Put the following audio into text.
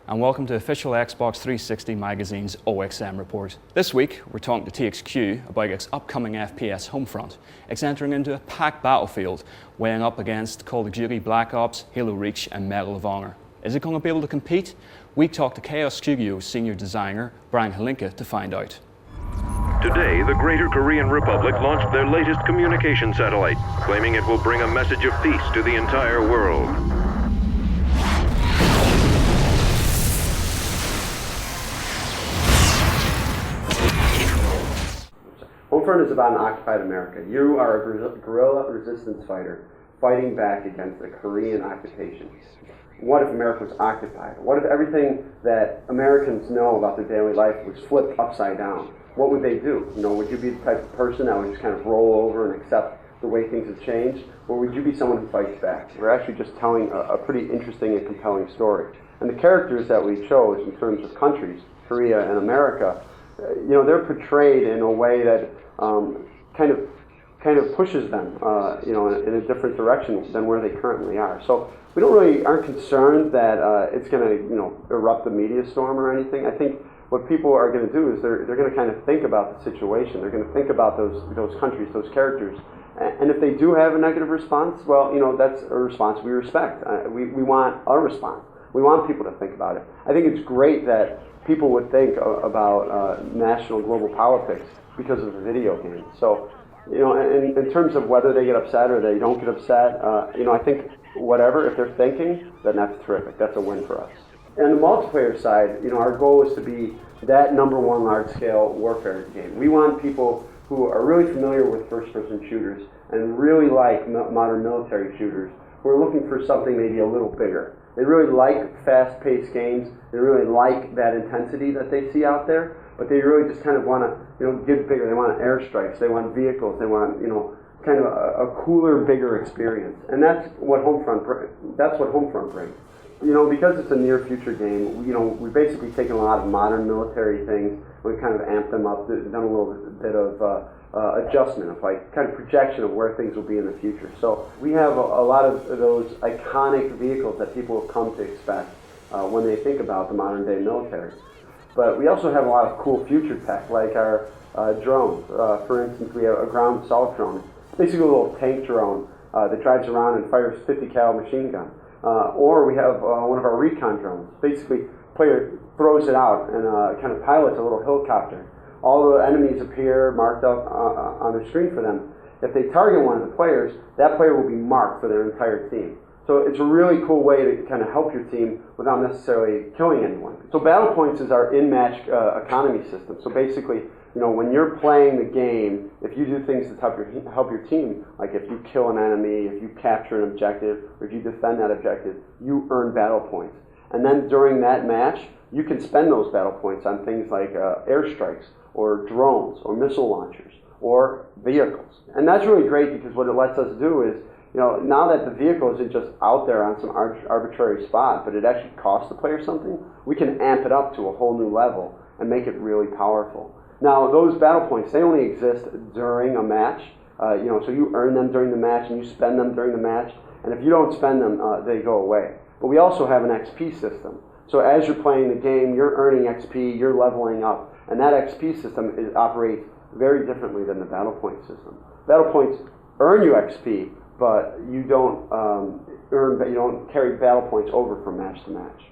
and welcome to official Xbox 360 Magazine's OXM report. This week, we're talking to THQ about its upcoming FPS Homefront. It's entering into a packed battlefield, weighing up against Call of Duty, Black Ops, Halo Reach, and Medal of Honor. Is it going to be able to compete? We talked to Chaos Studios senior designer Brian Halinka to find out. Today, the Greater Korean Republic launched their latest communication satellite, claiming it will bring a message of peace to the entire world. Homefront is about an occupied America. You are a guerrilla resistance fighter fighting back against the Korean occupation. What if America was occupied? What if everything that Americans know about their daily life was flipped upside down? What would they do? Would you be the type of person that would just kind of roll over and accept the way things have changed? Or would you be someone who fights back? We're actually just telling a pretty interesting and compelling story. And the characters that we chose in terms of countries, Korea and America, they're portrayed in a way that kind of pushes them, in a different direction than where they currently are. So we aren't concerned that it's going to, erupt a media storm or anything. I think what people are going to do is they're going to kind of think about the situation. They're going to think about those countries, those characters, and if they do have a negative response, well, that's a response we respect. We want a response. We want people to think about it. I think it's great that people would think about national global politics because of the video game. So, in terms of whether they get upset or they don't get upset, I think whatever, if they're thinking, then that's terrific. That's a win for us. And the multiplayer side, our goal is to be that number one large-scale warfare game. We want people who are really familiar with first-person shooters and really like modern military shooters who are looking for something maybe a little bigger. They really like fast-paced games. They really like that intensity that they see out there, but they really just kind of want to, get bigger. They want airstrikes. They want vehicles. They want, kind of a cooler, bigger experience. And that's what Homefront brings. Because it's a near future game, we've basically taken a lot of modern military things. We've kind of amped them up, done a little bit of adjustment, of kind of projection of where things will be in the future. So we have a lot of those iconic vehicles that people have come to expect when they think about the modern day military. But we also have a lot of cool future tech, like our drones. For instance, we have a ground assault drone. It's basically a little tank drone that drives around and fires 50 cal machine gun. Or we have one of our recon drones. Basically, the player throws it out and kind of pilots a little helicopter. All the enemies appear marked up on the screen for them. If they target one of the players, that player will be marked for their entire team. So it's a really cool way to kind of help your team without necessarily killing anyone. So Battle Points is our in-match economy system. So basically, when you're playing the game, if you do things to help your team, like if you kill an enemy, if you capture an objective, or if you defend that objective, you earn Battle Points. And then during that match, you can spend those Battle Points on things like airstrikes, or drones, or missile launchers, or vehicles. And that's really great because what it lets us do is, now that the vehicle isn't just out there on some arbitrary spot, but it actually costs the player something, we can amp it up to a whole new level and make it really powerful. Now, those battle points, they only exist during a match. So you earn them during the match and you spend them during the match. And if you don't spend them, they go away. But we also have an XP system. So as you're playing the game, you're earning XP, you're leveling up. And that XP system operates very differently than the battle point system. Battle points earn you XP, but you don't carry battle points over from match to match.